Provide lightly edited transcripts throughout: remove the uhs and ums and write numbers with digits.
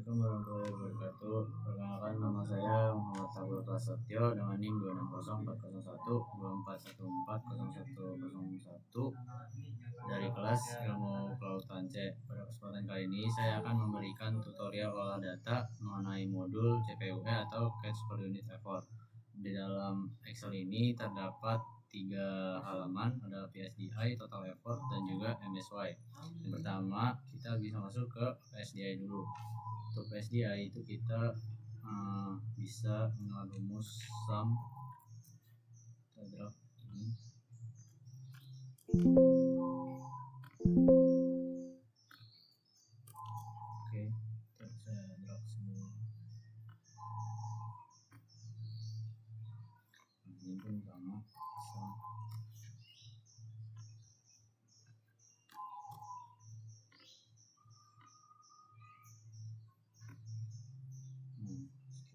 Assalamualaikum warahmatullahi wabarakatuh. Perkenalkan, nama saya Muhammad Sahrul Prasetyo dengan NIM 2604014040101 dari kelas Ilmu Kelautan C. Pada kesempatan kali ini saya akan memberikan tutorial olah data mengenai modul CPUE atau Catch per Unit Effort. Di dalam Excel ini terdapat 3 halaman, ada PSDI, Total Effort, dan juga MSY. Yang pertama, kita bisa masuk ke PSDI dulu. Untuk PSDI itu kita bisa mengenal rumus sum. Kita drag ini. Oke, saya drag semua. Ini pun sama sum.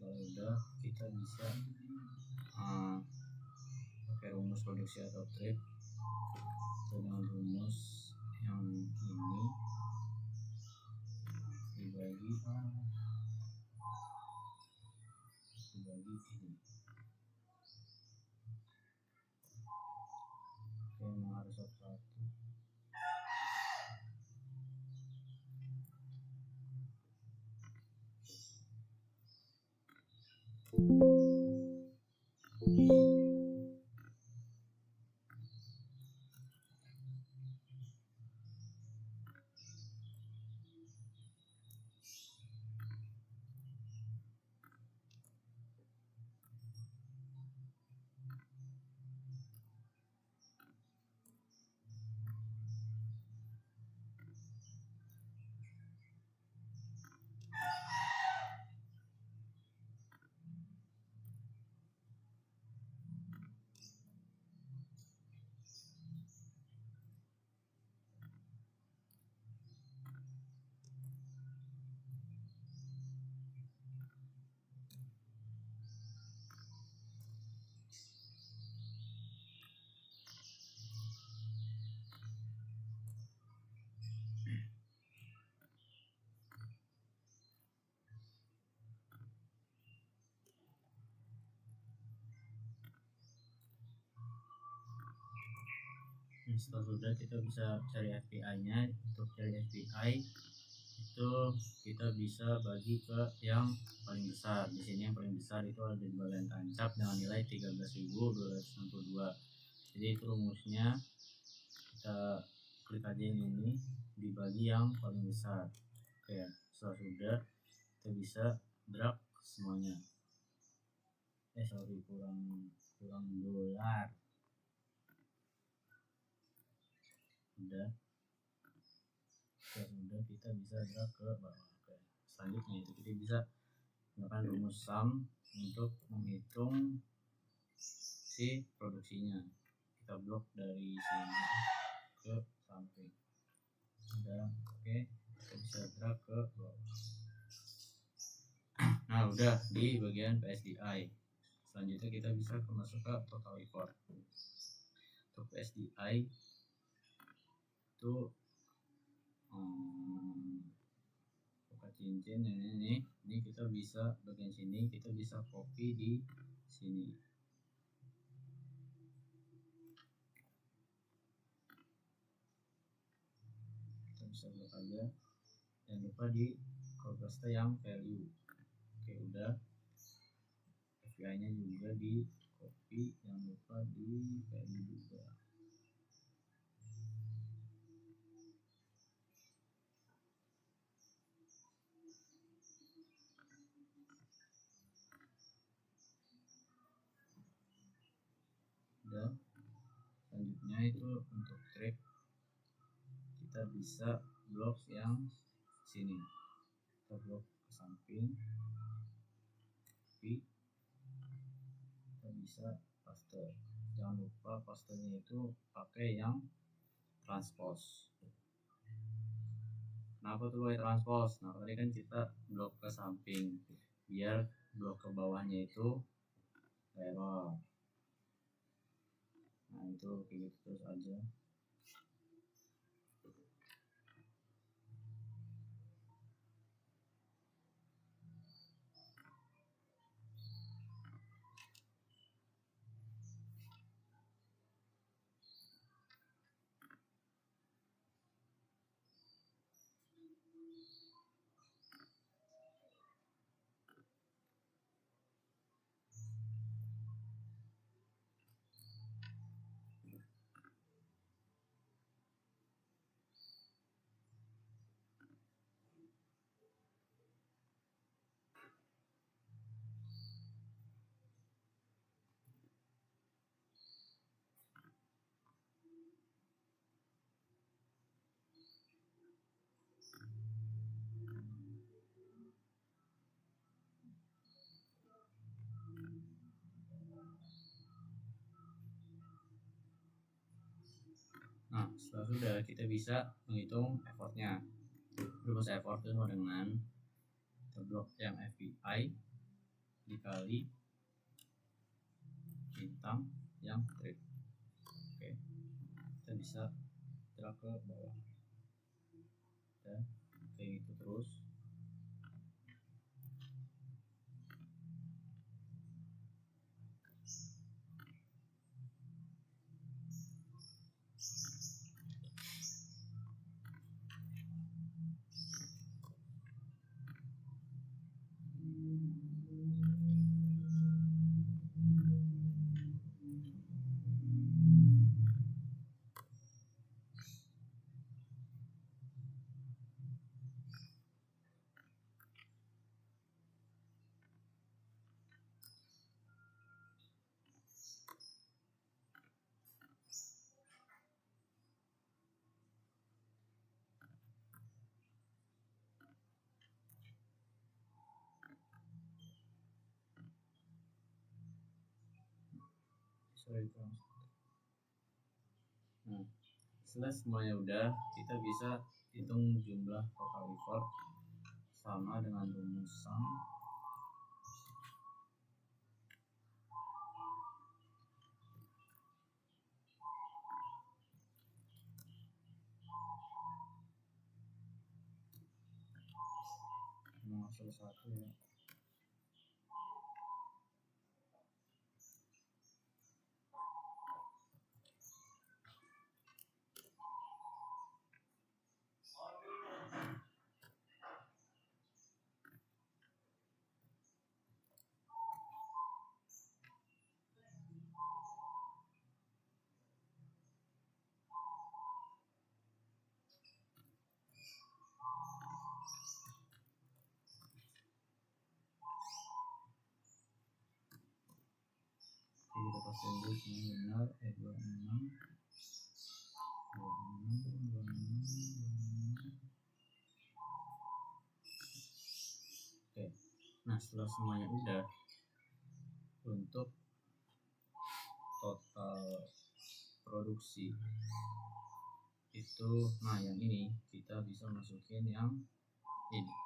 Setelah udah, kita bisa pakai rumus produksi atau trade dengan rumus yang ini dibagi ini. Oke, memang harus satu-satu. Setelah sudah, kita bisa cari FPI-nya. Untuk cari FPI itu kita bisa bagi ke yang paling besar. Di sini yang paling besar itu ada di bagian tancap dengan nilai 13.262. Jadi itu rumusnya, kita klik aja yang ini, dibagi yang paling besar. Oke, setelah sudah, kita bisa drag semuanya. Kurang dolar. Sudah kita bisa drag ke bawah. Oke. Selanjutnya itu kita bisa menggunakan rumus sum untuk menghitung si produksinya. Kita blok dari sini ke samping. Udah, oke, kita bisa drag ke bawah. Nah, udah di bagian PSDI. Selanjutnya kita bisa masuk ke total effort. Untuk PSDI itu buka cincin ini kita bisa bagian sini, kita bisa copy di sini. Kita bisa blok aja. Jangan lupa di copy yang value. Oke, udah. FPI nya juga di copy, jangan lupa di value juga. Udah. Selanjutnya itu untuk track, kita bisa blok yang sini. Kita blok ke samping, tapi kita bisa paste. Jangan lupa pastenya itu pakai yang transpose. Kenapa tuh pakai transpose? Nah, tadi kan kita blok ke samping, biar blok ke bawahnya itu error. Nah, itu kayak gitu terus aja. Setelah sudah, kita bisa menghitung effortnya. Rumus effort itu sama dengan kita blok yang FBI dikali bintang yang trip. Oke, kita bisa drag ke bawah dan kayak gitu terus. Nah, setelah semuanya udah, kita bisa hitung jumlah total effort sama dengan rumus sum masuk satu ya. Kita pasang dulu semua benar. 26. Oke, nah setelah semuanya udah, untuk total produksi itu, nah yang ini kita bisa masukin yang ini.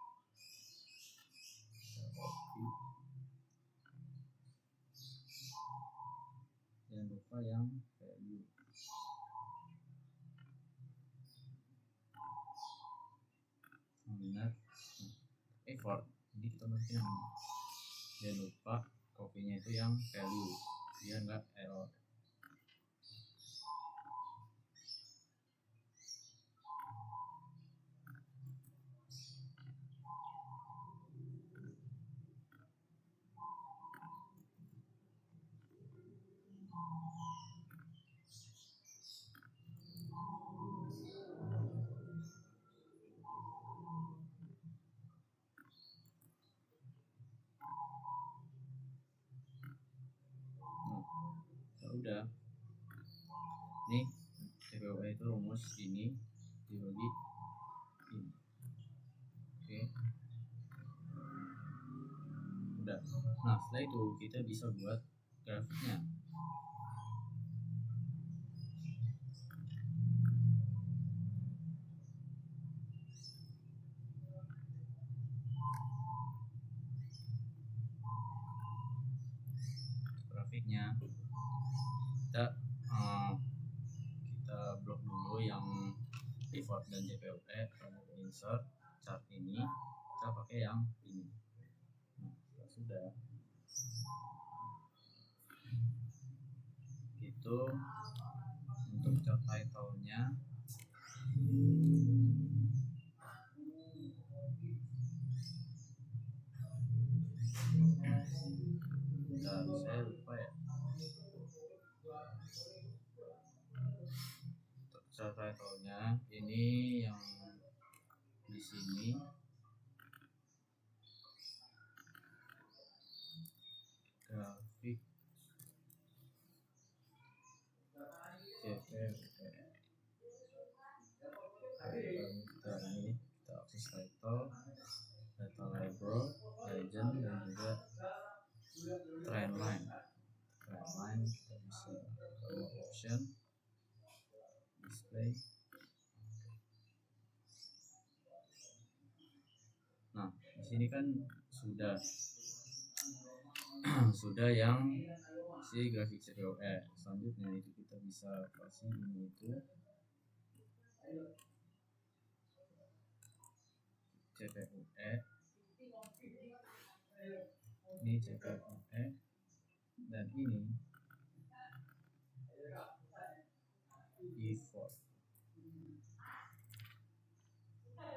Jangan lupa yang value. Benar. Effort. Jadi kita masukin yang ini. Jangan lupa kopinya itu yang value biar nggak error. Udah, nih CPUE itu rumus ini dibagi ini. Oke, udah. Nah setelah itu kita bisa buat grafiknya. Kita blok dulu yang effort dan CPUE, lalu insert chart ini, kita pakai yang ini. Nah sudah itu untuk chart title-nya. Saya lupa ya. Untuk chart title-nya ini yang di sini grafik CPUE. Kita ini kita akses title, data label, legend, dan juga trendline. Trendline kita bisa ke option display. sini kan sudah sudah yang si grafik CPUE. Selanjutnya itu kita bisa kasih ini itu CPUE, ini CPUE, dan ini E4.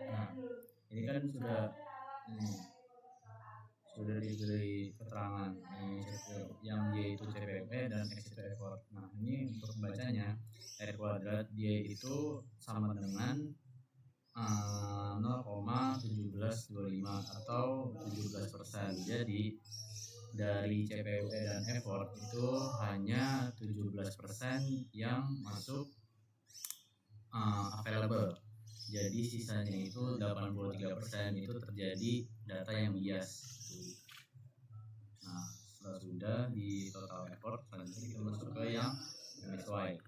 Nah, ini kan sudah diberi keterangan ini CPU, yang Y itu CPUE dan X itu E4. Nah, ini untuk membacanya R kuadrat Y itu sama dengan 0,1725 atau 17%. Jadi dari CPUE dan effort itu hanya 17% yang masuk available. Jadi sisanya itu 83% itu terjadi data yang bias. Nah, setelah sudah di total effort, selanjutnya kita masuk ke yang MSY.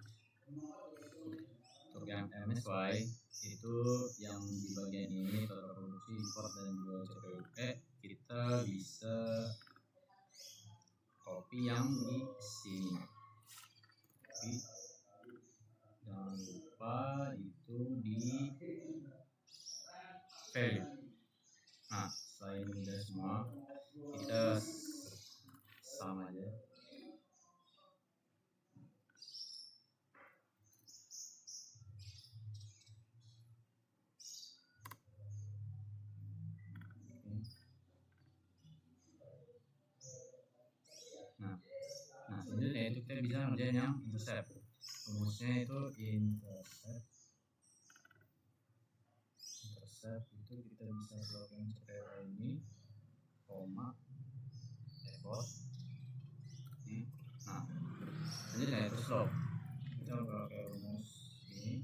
Untuk yang MSY itu yang di bagian ini total produksi import dan jual CPUE, kita bisa copy yang di sini. Tapi jangan lupa itu di value. Nah, setelah ini udah semua, kita sama aja. Nah, selanjutnya itu kita bisa ngerjain yang intercept. Rumusnya itu intercept itu kita bisa keluarkan CPUE ini, koma, effort. Nah, selanjutnya itu slope. Kita pakai rumus ini,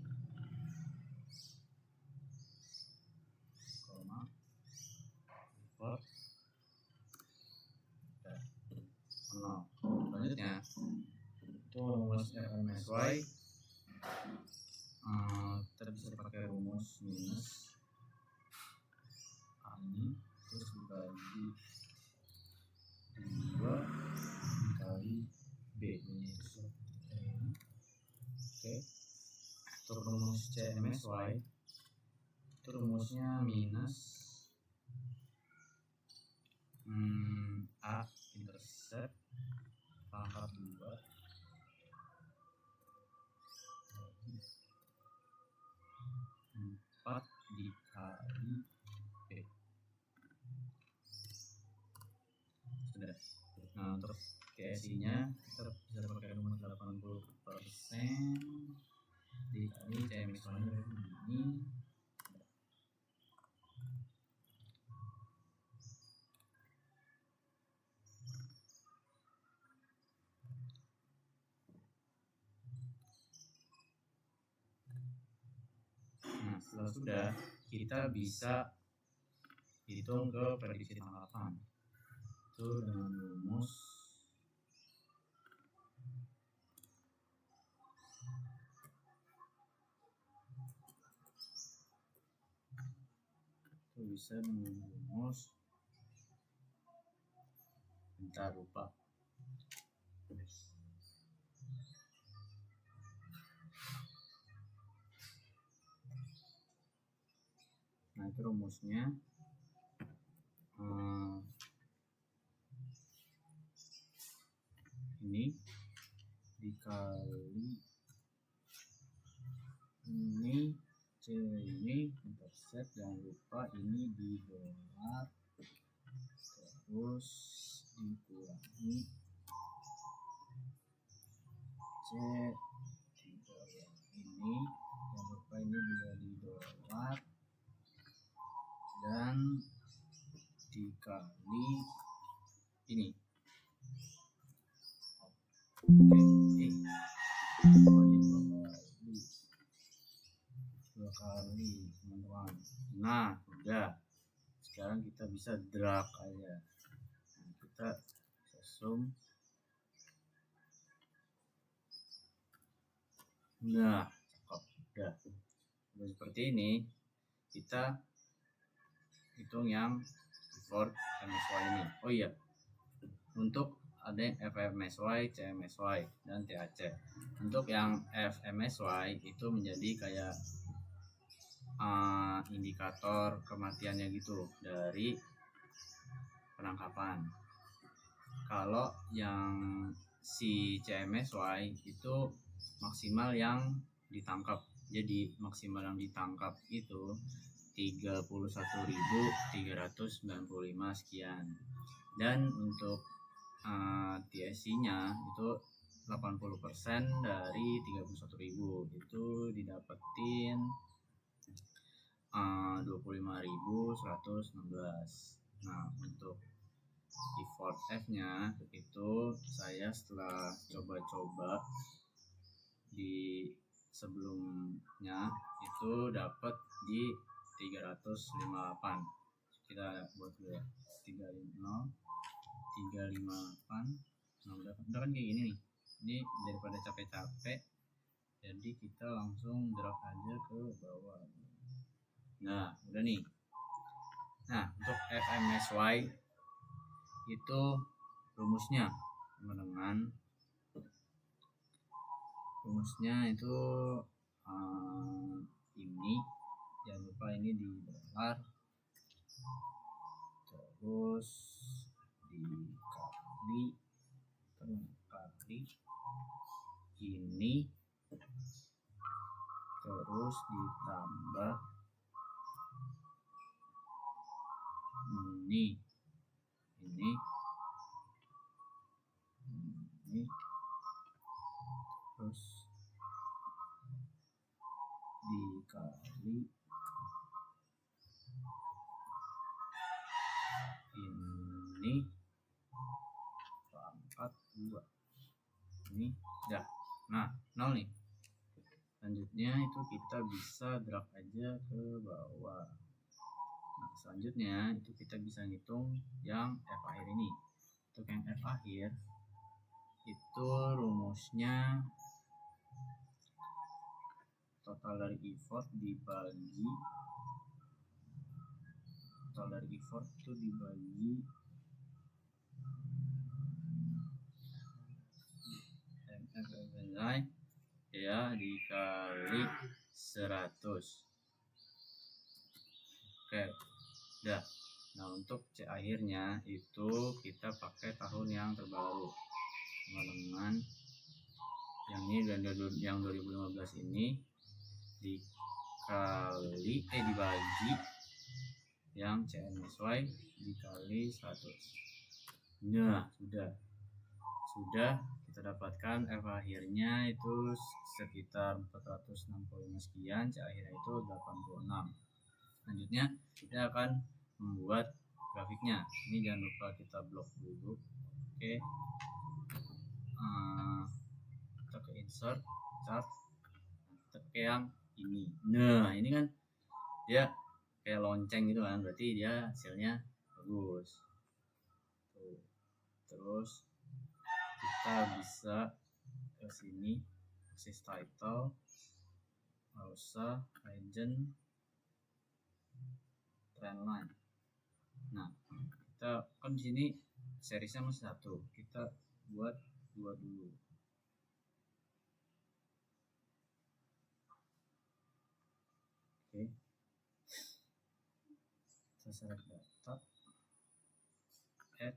koma, effort, 0. Selanjutnya itu rumus MSY, kita bisa pakai rumus minus A ini terus dibagi 2 dikali B ini. Oke, untuk rumus CMSY itu rumusnya minus A intercept pangkat 2 4 dikali B. Sudah. Nah, untuk KSI nya kita bisa pakai rumus 80% dikali CMSY nya ini. Nah, setelah sudah, kita bisa hitung ke prediksi tangkapan itu dengan rumus itu bisa dengan rumus, bentar lupa. Nah, itu rumusnya ini dikali ini C ini intercept, jangan lupa ini di dolar, terus dikurangi C ini, jangan lupa ini juga di dolar, dan dikali ini. Dua kali teman-teman. Nah, udah. Sekarang kita bisa drag aja. Nah, kita bisa zoom. Nah, udah. Udah seperti ini. Kita hitung yang effort MSY ini. Oh iya, untuk ada yang FMSY, CMSY, dan THC. Untuk yang FMSY itu menjadi kayak indikator kematiannya gitu dari penangkapan. Kalau yang si CMSY itu maksimal yang ditangkap. Jadi maksimal yang ditangkap itu 31.395 sekian. Dan untuk TSC-nya itu 80% dari 31.000 itu didapetin 25.116. Nah, untuk effort F-nya itu saya setelah coba-coba di sebelumnya itu dapat di 358. Kita buat dulu ya. 358. Nah, udah kan kayak gini nih. Ini daripada capek-capek, jadi kita langsung drag aja ke bawah. Nah, udah nih. Nah, untuk FMSY itu rumusnya teman-teman. Rumusnya itu ini, jangan lupa ini di dolar, terus dikali ini, terus ditambah ini terus dikali ini pangkat 2 ini dah. Nah, 0 nih. Selanjutnya itu kita bisa drag aja ke bawah. Nah, selanjutnya itu kita bisa ngitung yang F akhir ini. Untuk yang F akhir itu rumusnya total dari effort dibagi itu dibagi MFNI ya dikali 100. Oke, udah. Nah, untuk C akhirnya itu kita pakai tahun yang terbaru teman-teman. Yang ini dan yang 2015 ini dibagi yang CMSY dikali 100. Nah, sudah kita dapatkan F akhirnya itu sekitar 465 sekian, C akhirnya itu 86. Selanjutnya kita akan membuat grafiknya. Ini jangan lupa kita blok dulu. Oke, kita ke insert chart, kita ke yang ini. Nah, ini kan dia kayak lonceng gitu kan, berarti dia hasilnya bagus. Tuh. Terus kita bisa ke sini, akses title, Alsa, legend, trendline. Nah, kita kan di sini seriesnya masih 1, kita buat 2 dulu. Oke, kita select data, add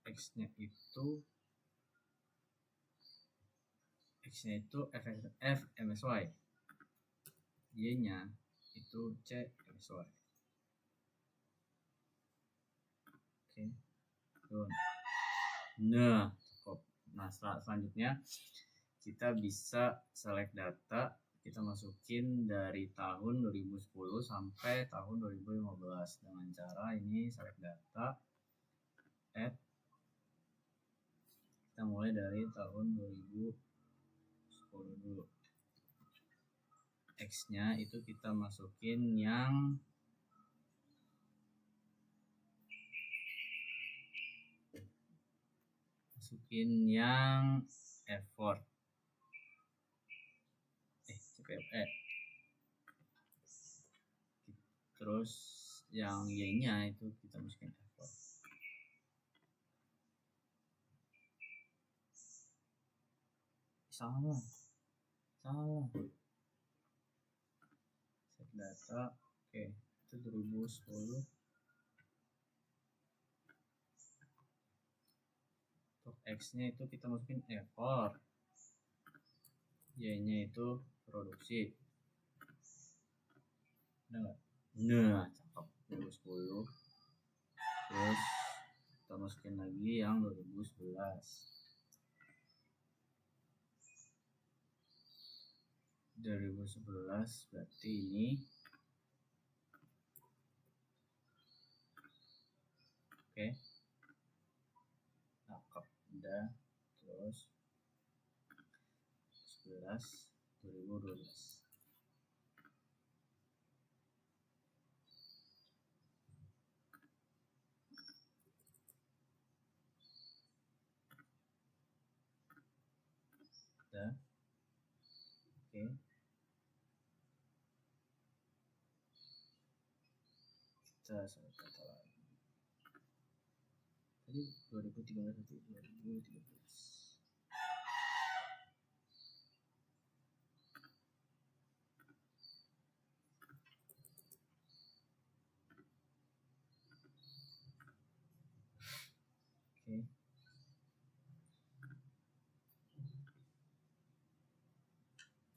X-nya itu FMSY, Y-nya itu CMSY. Oke, nah cukup. Nah, selanjutnya kita bisa select data, kita masukin dari tahun 2010 sampai tahun 2015 dengan cara ini select data, add, kita mulai dari tahun 2010 dulu. X-nya itu kita masukin yang effort, CPFE. Terus yang Y-nya itu kita masukin effort. Salah set data. Oke, itu 2010. Untuk X-nya itu kita masukin effort, Y-nya itu produksi. Ada nggak? Nah, cakep. 2010. Terus kita masukin lagi yang 2011. 2011 berarti ini oke. Cakep, udah. Terus 11 2012. Udah. Oke. Kita salah kata lagi. Tadi 2013 itu 2013. Oke.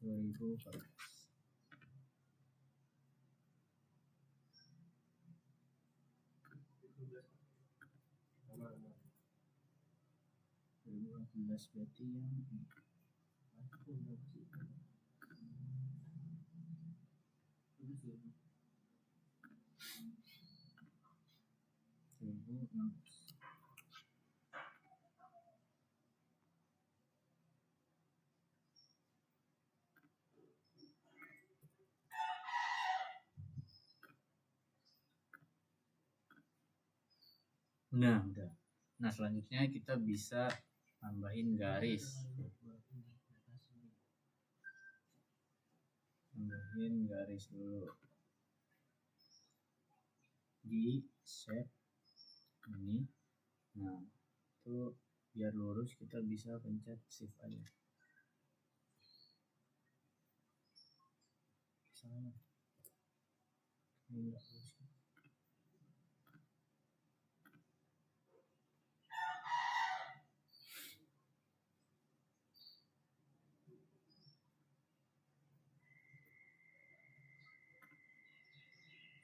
2014. 2014 berarti yang ini. 2016. Nah, udah. Nah, selanjutnya kita bisa tambahin garis. Tambahin garis dulu di shape ini. Nah, itu biar lurus kita bisa pencet shift aja. Salah. Ini enggak lurus.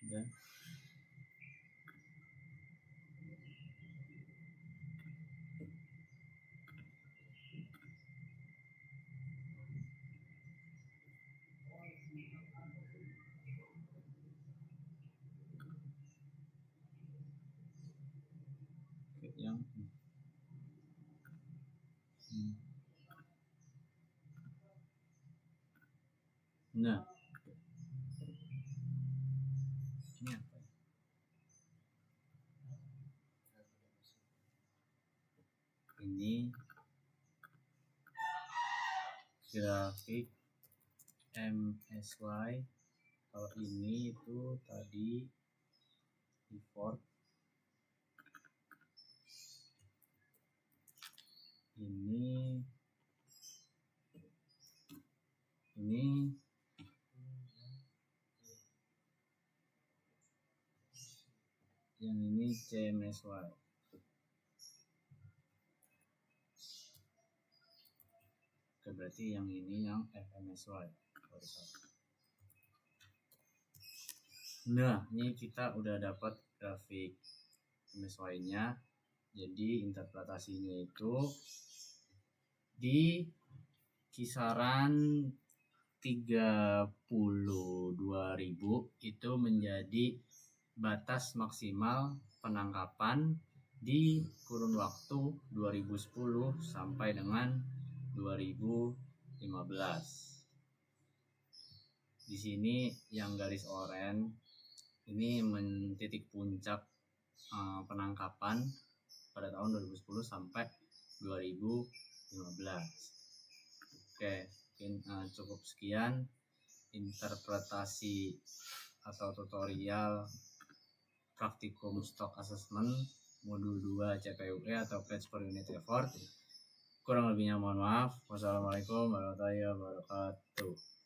Udah. Oke, yang ini. Nah, ini apa ya? Ini grafik MSY. Kalau ini itu tadi import. Ini yang ini CMSY. Oke, berarti yang ini yang FMSY. Nah, ini kita udah dapat grafik MSY-nya. Jadi interpretasinya itu di kisaran 32.000 itu menjadi batas maksimal penangkapan di kurun waktu 2010 sampai dengan 2015. Di sini yang garis oranye ini mentitik puncak penangkapan pada tahun 2010 sampai 2015. Oke, mungkin cukup sekian interpretasi atau tutorial Praktikum Stock Assessment Modul 2 CPUE atau Catch Per Unit Effort. Kurang lebihnya mohon maaf. Wassalamualaikum warahmatullahi wabarakatuh.